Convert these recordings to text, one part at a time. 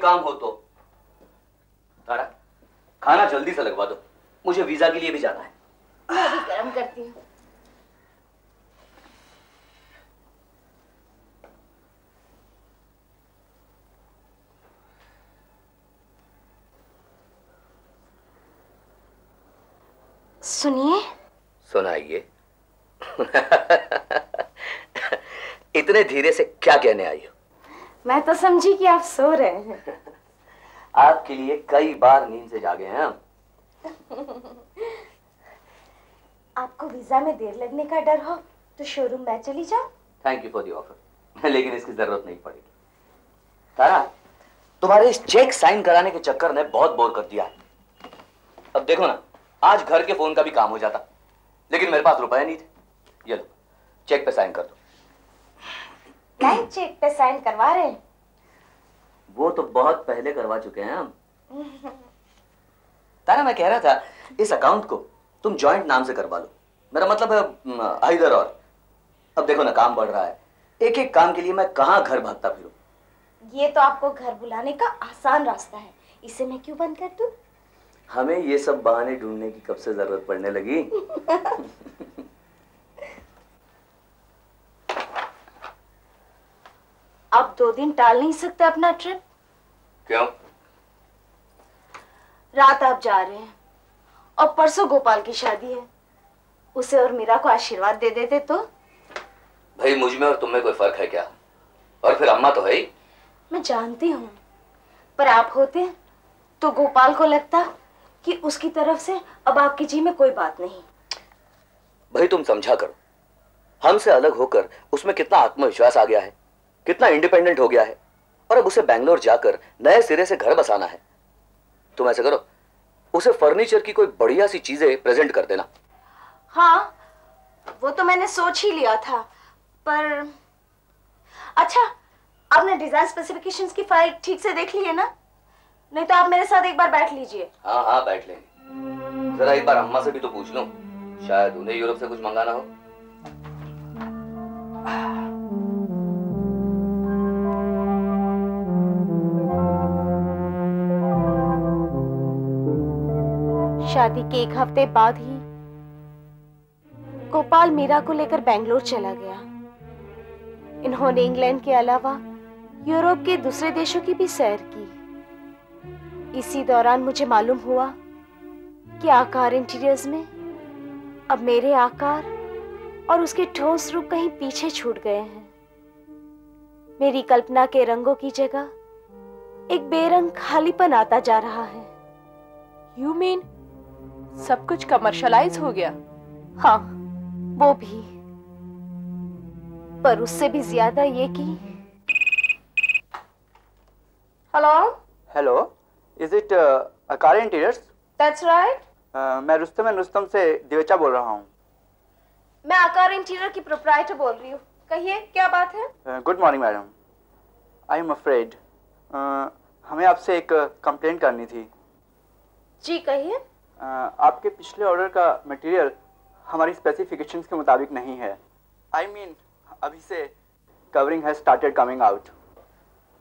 काम हो तो तारा खाना जल्दी से लगवा दो, मुझे वीजा के लिए भी जाना है। मैं भी गरम करती हूँ। सुनिए। सुनाइए। इतने धीरे से क्या कहने आई हो? मैं तो समझी कि आप सो रहे हैं। आपके लिए कई बार नींद से जागे हैं हम। आपको वीजा में देर लगने का डर हो तो शोरूम में चली जाओ। Thank you for the offer, लेकिन इसकी जरूरत नहीं पड़ेगी। तारा, तुम्हारे इस चेक साइन कराने के चक्कर ने बहुत बोर कर दिया है। अब देखो ना, आज घर के फोन का भी काम हो जाता, लेकिन मेरे पास रुपए नहीं थे। ये लो, चेक पे साइन कर दो। ब्लैंक चेक पे साइन करवा रहे हैं? वो तो बहुत पहले करवा चुके हैं हम। तारा, मैं कह रहा था इस अकाउंट को तुम जॉइंट नाम से करवा लो। मेरा मतलब है इधर और। अब देखो ना, काम बढ़ रहा है, एक एक काम के लिए मैं कहाँ घर भागता फिरूं। ये तो आपको घर बुलाने का आसान रास्ता है, इसे मैं क्यों बंद कर दूं? हमें ये सब बहाने ढूंढने की कब से जरूरत पड़ने लगी? आप 2 दिन टाल नहीं सकते अपना ट्रिप? क्यों? रात आप जा रहे हैं और परसों गोपाल की शादी है। उसे और मीरा को आशीर्वाद दे देते तो? भाई, मुझ में और तुम में कोई फर्क है क्या? और फिर अम्मा तो है ही। मैं जानती हूँ, पर आप होते तो गोपाल को लगता कि उसकी तरफ से अब आपके जी में कोई बात नहीं। भाई, तुम समझा करो, हमसे अलग होकर उसमें कितना आत्मविश्वास आ गया है, कितना इंडिपेंडेंट हो गया है, और अब उसे बैंगलोर जाकर नए सिरे से घर बसाना है। तुम ऐसे करो, उसे फर्नीचर की कोई बढ़िया सी चीजें प्रेजेंट कर देना। हाँ, वो तो मैंने सोच ही लिया था, पर अच्छा, आपने डिजाइन स्पेसिफिकेशंस की फाइल ठीक से देख ली है ना? नहीं तो आप मेरे साथ एक बार बैठ लीजिए। हाँ हाँ, बैठ लेंगे। जरा एक बार अम्मा से भी तो पूछ लूं, शायद उन्हें यूरोप से कुछ मंगाना हो। शादी के 1 हफ्ते बाद ही गोपाल मीरा को लेकर बेंगलोर चला गया। इन्होंने इंग्लैंड के अलावा यूरोप के दूसरे देशों की भी सैर की। इसी दौरान मुझे मालूम हुआ कि आकार इंटीरियर्स में अब मेरे आकार और उसके ठोस रूप कहीं पीछे छूट गए हैं। मेरी कल्पना के रंगों की जगह एक बेरंग खालीपन आता जा रहा है। You mean सब कुछ कमर्शलाइज हो गया? हाँ, वो भी, पर उससे भी ज्यादा ये कि। हेलो हेलो, इज इट आकार इंटीरियर्स? That's right. मैं रुस्तम से दिवेचा बोल रहा हूँ। मैं आकार इंटीरियर की प्रोप्राइटर बोल रही हूँ। कहिए, क्या बात है? Good morning madam, I am afraid हमें आपसे एक कंप्लेंट करनी थी। जी कहिए। आपके पिछले ऑर्डर का मटेरियल हमारी स्पेसिफिकेशंस के मुताबिक नहीं है। आई मीन अभी से covering has started coming out.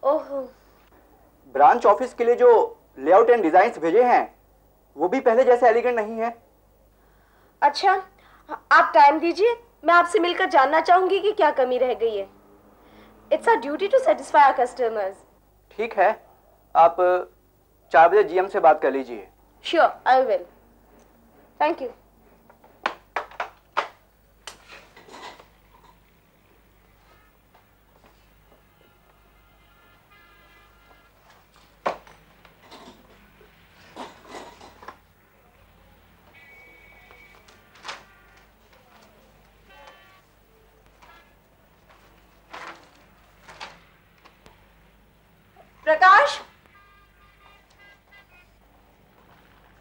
ओहो। ब्रांच ऑफिस के लिए जो लेआउट एंड डिजाइन्स भेजे हैं वो भी पहले जैसे एलिगेंट नहीं है। अच्छा, आप टाइम दीजिए, मैं आपसे मिलकर जानना चाहूंगी कि क्या कमी रह गई है। It's our duty to satisfy our customers. ठीक है, आप 4 बजे जीएम से बात कर लीजिए। Sure, I will. Thank you. Prakash.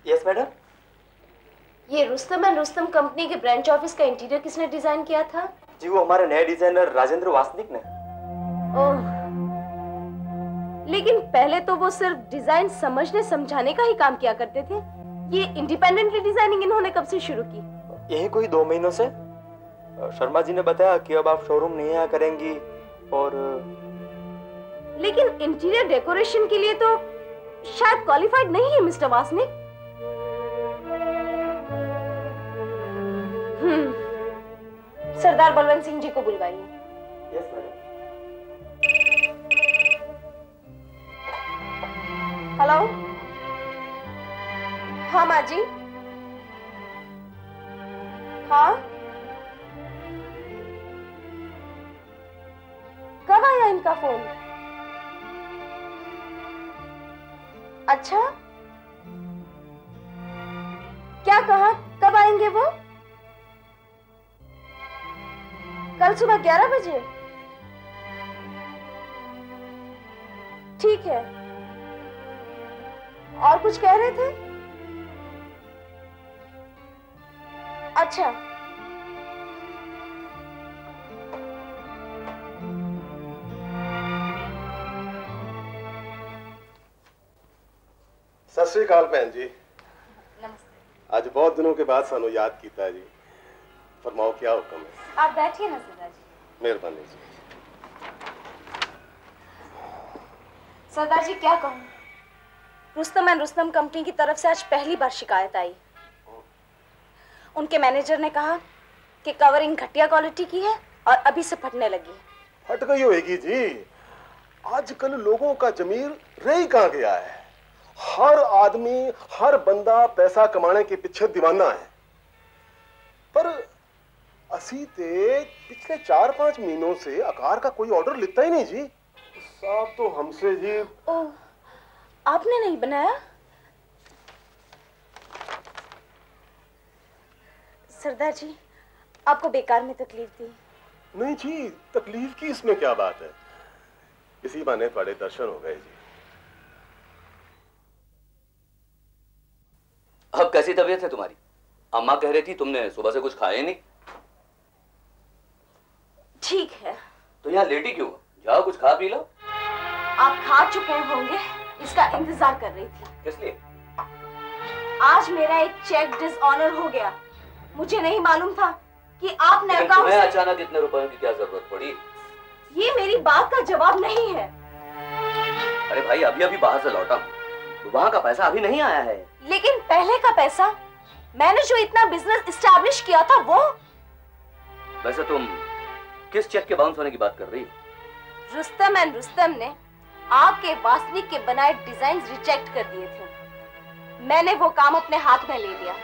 Yes madam. ये रुस्तम एंड रुस्तम कंपनी के ब्रांच ऑफिस का इंटीरियर किसने डिजाइन किया था? जी वो हमारे नए डिजाइनर राजेंद्र वासनिक ने। ओह, लेकिन पहले तो वो सिर्फ डिजाइन समझने समझाने का ही काम किया करते थे। ये इंडिपेंडेंटली डिजाइनिंग इन्होंने कब से शुरू की? यही कोई 2 महीनों से। शर्मा जी ने बताया कि अब आप शोरूम नहीं आया करेंगी और लेकिन इंटीरियर डेकोरेशन के लिए तो शायद क्वालिफाइड नहीं है मिस्टर वासनिक। सरदार बलवंत सिंह जी को बुलवाइए। Yes madam. हेलो। हाँ माँ जी। हाँ, कब आया इनका फोन? अच्छा, क्या कहा? कब आएंगे वो? कल सुबह 11 बजे? ठीक है। और कुछ कह रहे थे? अच्छा। सत श्री अकाल भैन जी। नमस्ते। आज बहुत दिनों के बाद सानू याद किया जी। फरमाओ क्या हुक्म है? आप बैठिए ना सरदार जी। मेहरबानी जी। सरदार जी क्या कहूँ, रुस्तम एंड रुस्तम कंपनी की तरफ से आज पहली बार शिकायत आई। उनके मैनेजर ने कहा कि कवरिंग घटिया क्वालिटी की है और अभी से फटने लगी। हट गई होगी जी। आजकल लोगों का जमीर रह ही कहाँ गया है। हर आदमी, हर बंदा पैसा कमाने के पीछे दीवाना है। पर असी ते पिछले 4-5 महीनों से आकार का कोई ऑर्डर लेता ही नहीं जी। साहब तो हमसे जी। ओह, आपने नहीं बनाया? सरदार जी, आपको बेकार में तकलीफ दी। नहीं जी, तकलीफ की इसमें क्या बात है। इसी बहाने थोड़े दर्शन हो गए जी। अब कैसी तबीयत है तुम्हारी? अम्मा कह रही थी तुमने सुबह से कुछ खाया ही नहीं। ठीक है। तो यहाँ लेटी क्यों? जाओ कुछ खा पी लो। आप खा चुके होंगे, इसका इंतजार कर रही थी। किस लिए? आज मेरा एक चेक डिसऑनर हो गया। मुझे नहीं मालूम था कि आपने लेकिन अकाउंट तुम्हें से... अचानक इतने रुपयों की क्या जरूरत पड़ी? ये मेरी बात का जवाब नहीं है। अरे भाई, अभी अभी बाहर से लौटा हूं, वहां का पैसा अभी नहीं आया है। लेकिन पहले का पैसा, मैंने जो इतना बिजनेस इस्टेब्लिश किया था वो। वैसे तुम किस चेक के बाउंस होने की बात कर रही हो? रुस्तम एंड रुस्तम ने आपके वासनिक के बनाए डिजाइन रिजेक्ट कर दिए थे। मैंने वो काम अपने हाथ में ले लिया।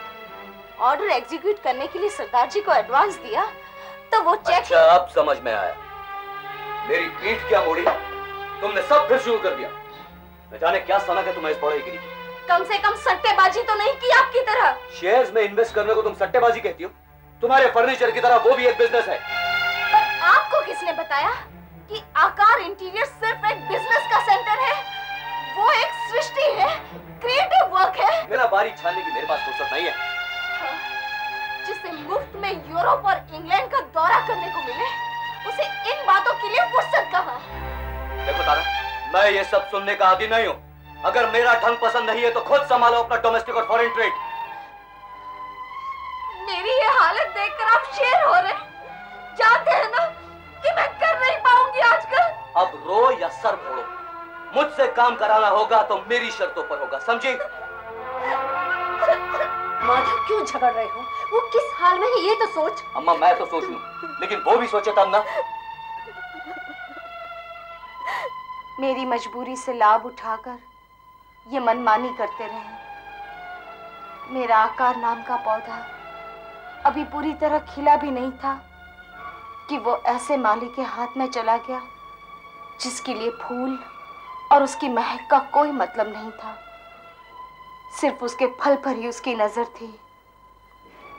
ऑर्डर एग्जीक्यूट करने के लिए सरदार जी को एडवांस दिया तो वो चेक... अच्छा, अब समझ में आया। मेरी पीठ क्या मोड़ी, तुमने सब फिर शुरू कर दिया। न जाने क्या सनक है तुम्हें इस पढ़ाई के लिए। कम से कम सट्टेबाजी तो नहीं की आपकी तरह। शेयर्स में इन्वेस्ट करने को तुम सट्टेबाजी कहती हो? तुम्हारे फर्नीचर की तरह वो भी एक बिजनेस है। पर आपको किसने बताया कि आकार इंटीरियर सिर्फ एक बिजनेस का सेंटर है? वो एक सृष्टि है, क्रिएटिव वर्क है। मेरा बारी छानने की मेरे पास फुर्सत नहीं है। जिसे मुफ्त में यूरोप और इंग्लैंड का दौरा करने को मिले, उसे इन बातों के लिए फुर्सत कहाँ? देखो तारा, मैं ये सब सुनने का आदी नहीं हूँ। अगर मेरा ढंग पसंद नहीं है तो खुद संभालो अपना डोमेस्टिक और फॉरेन ट्रेड। मेरी ये हालत देखकर आप शेर हो रहे हैं। जानते हैं ना कि मैं कर नहीं पाऊंगी आजकल। अब रो या सर फोड़ो, मुझसे काम कराना होगा तो मेरी शर्तों पर होगा, समझी? माधव, क्यों झगड़ रहे हो? वो किस हाल में है ये तो सोच। अम्मा, मैं तो सोच लूं, लेकिन वो भी सोचे तब ना। मेरी मजबूरी से लाभ उठाकर ये मनमानी करते रहे, मेरा आकार नाम का पौधा अभी पूरी तरह खिला भी नहीं था कि वो ऐसे माली के हाथ में चला गया जिसके लिए फूल और उसकी महक का कोई मतलब नहीं था। सिर्फ उसके फल पर ही उसकी नजर थी।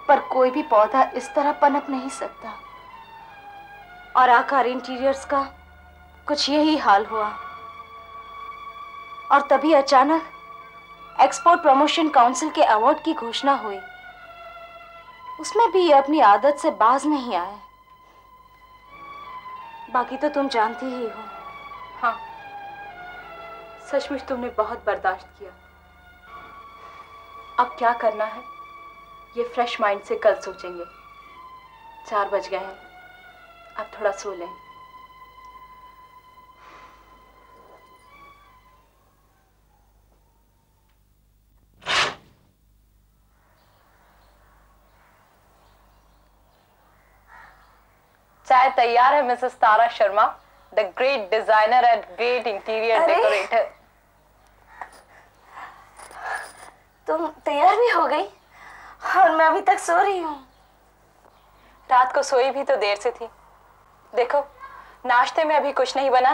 पर कोई भी पौधा इस तरह पनप नहीं सकता। और आकार इंटीरियर्स का कुछ यही हाल हुआ। और तभी अचानक एक्सपोर्ट प्रमोशन काउंसिल के अवार्ड की घोषणा हुई। उसमें भी ये अपनी आदत से बाज नहीं आए। बाकी तो तुम जानती ही हो। हाँ, सचमुच तुमने बहुत बर्दाश्त किया। अब क्या करना है ये फ्रेश माइंड से कल सोचेंगे। 4 बज गए हैं, अब थोड़ा सो लें। चाय तैयार है Mrs Tara Sharma, the great designer and great interior decorator. तुम तैयार भी हो गई और मैं अभी तक सो रही हूँ। रात को सोई भी तो देर से थी। देखो, नाश्ते में अभी कुछ नहीं बना।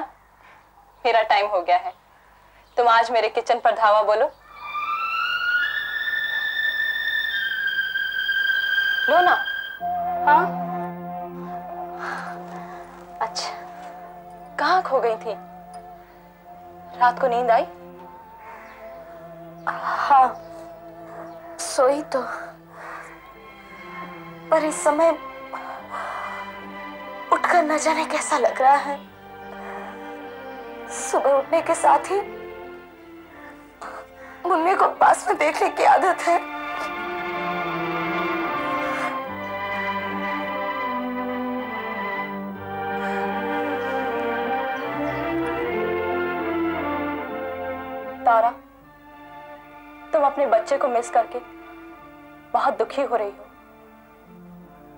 मेरा टाइम हो गया है। तुम आज मेरे किचन पर धावा बोलो। लो ना। हाँ, अच्छा, कहाँ खो गई थी? रात को नींद आई? हाँ, सोई तो, पर इस समय उठकर न जाने कैसा लग रहा है। सुबह उठने के साथ ही मुन्ने को पास में देखने की आदत है। तारा, तुम अपने बच्चे को मिस करके बहुत दुखी हो रही हो।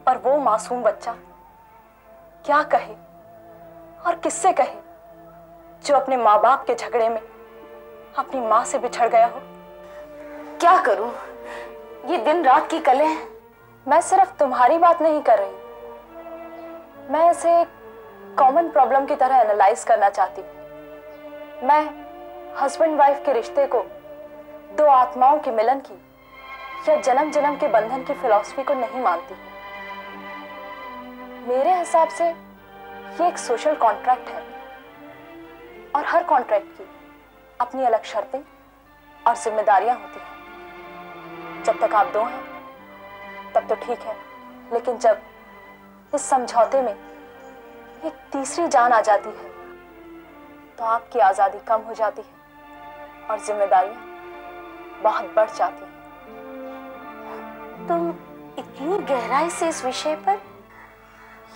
पर वो मासूम बच्चा क्या कहे और किससे कहे जो अपने माँ बाप के झगड़े में अपनी माँ से बिछड़ गया हो। क्या करूं? ये दिन रात की कलेह। मैं सिर्फ तुम्हारी बात नहीं कर रही, मैं इसे कॉमन प्रॉब्लम की तरह एनालाइज करना चाहती हूँ। मैं हस्बैंड वाइफ के रिश्ते को 2 आत्माओं के मिलन की या जन्म जन्म के बंधन की फिलॉसफी को नहीं मानती। मेरे हिसाब से ये एक सोशल कॉन्ट्रैक्ट है और हर कॉन्ट्रैक्ट की अपनी अलग शर्तें और जिम्मेदारियां होती हैं। जब तक आप 2 हैं तब तो ठीक है, लेकिन जब इस समझौते में एक तीसरी जान आ जाती है तो आपकी आजादी कम हो जाती है और जिम्मेदारियां बहुत बढ़ जाती हैं। तुम इतनी गहराई से इस विषय पर?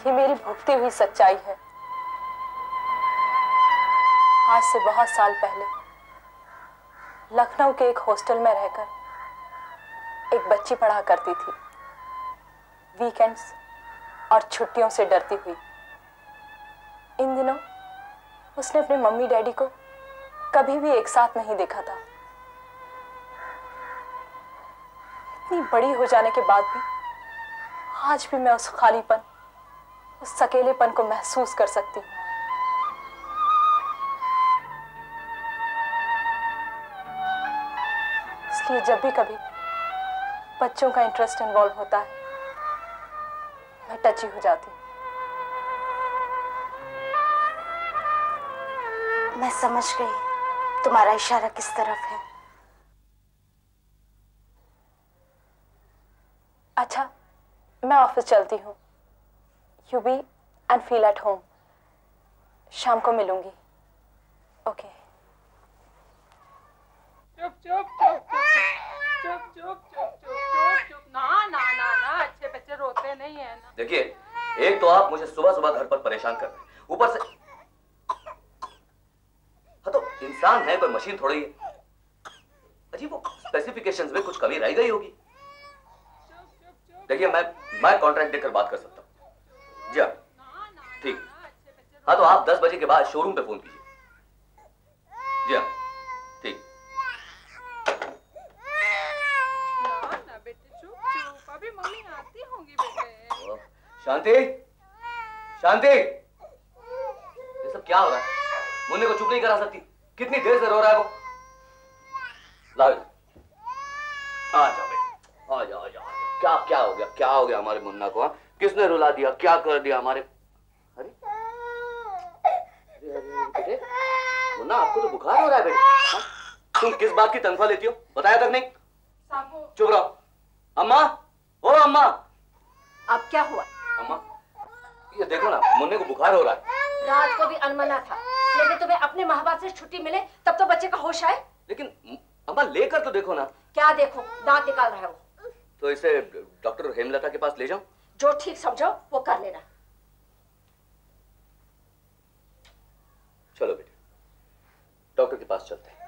ये मेरी भुगती हुई सच्चाई है। आज से बहुत साल पहले लखनऊ के एक हॉस्टल में रहकर एक बच्ची पढ़ा करती थी। वीकेंड्स और छुट्टियों से डरती हुई। इन दिनों उसने अपने मम्मी डैडी को कभी भी एक साथ नहीं देखा था। इतनी बड़ी हो जाने के बाद भी आज भी मैं उस खालीपन, उस अकेलेपन को महसूस कर सकती हूँ। इसलिए जब भी कभी बच्चों का इंटरेस्ट इन्वॉल्व होता है मैं टची हो जाती हूँ। मैं समझ गई तुम्हारा इशारा किस तरफ है। अच्छा, मैं ऑफिस चलती हूँ। You be and feel at home. शाम को मिलूंगी। ओके। चुप चुप चुप चुप चुप चुप चुप चुप चुप। ना ना ना ना, अच्छे बच्चे रोते नहीं है ना। देखिए, एक तो आप मुझे सुबह सुबह घर पर परेशान कर रहे हैं, ऊपर से हाँ तो इंसान है, कोई मशीन थोड़ी है। अजी वो स्पेसिफिकेशंस में कुछ कमी रह गई होगी। देखिए, मैं कॉन्ट्रैक्ट देकर बात कर सकता हूँ। जी हाँ, ठीक। हाँ तो आप 10 बजे के बाद शोरूम पे फोन कीजिए। जी हाँ, ठीक। शांति, शांति, ये सब क्या हो रहा है? मुन्ने को चुप नहीं करा सकती? कितनी देर से रो रहा है वो? लाओ, आ जाओ बेटा, आ जाओ, आ जाओ। क्या क्या हो गया? क्या हो गया हमारे मुन्ना को? हाँ, किसने रुला दिया? क्या कर दिया हमारे? अरे बेटे, मुन्ना आपको तो बुखार हो रहा है बेटे। हाँ? तुम किस बात की तनख्वाह लेती हो? बताया तक नहीं? चुप रहो। अम्मा, ओ अम्मा। अब क्या हुआ? अम्मा, ये देखो ना, मुन्ने को बुखार हो रहा है। रात को भी अनमना था, लेकिन तुम्हें अपने माँ बाप से छुट्टी मिले तब तो बच्चे का होश आए। लेकिन अम्मा लेकर तो देखो ना। क्या देखो? दांत निकाल रहा है वो। तो इसे डॉक्टर हेमलता के पास ले जाओ। जो ठीक समझो वो कर लेना। चलो बेटे, डॉक्टर के पास चलते हैं।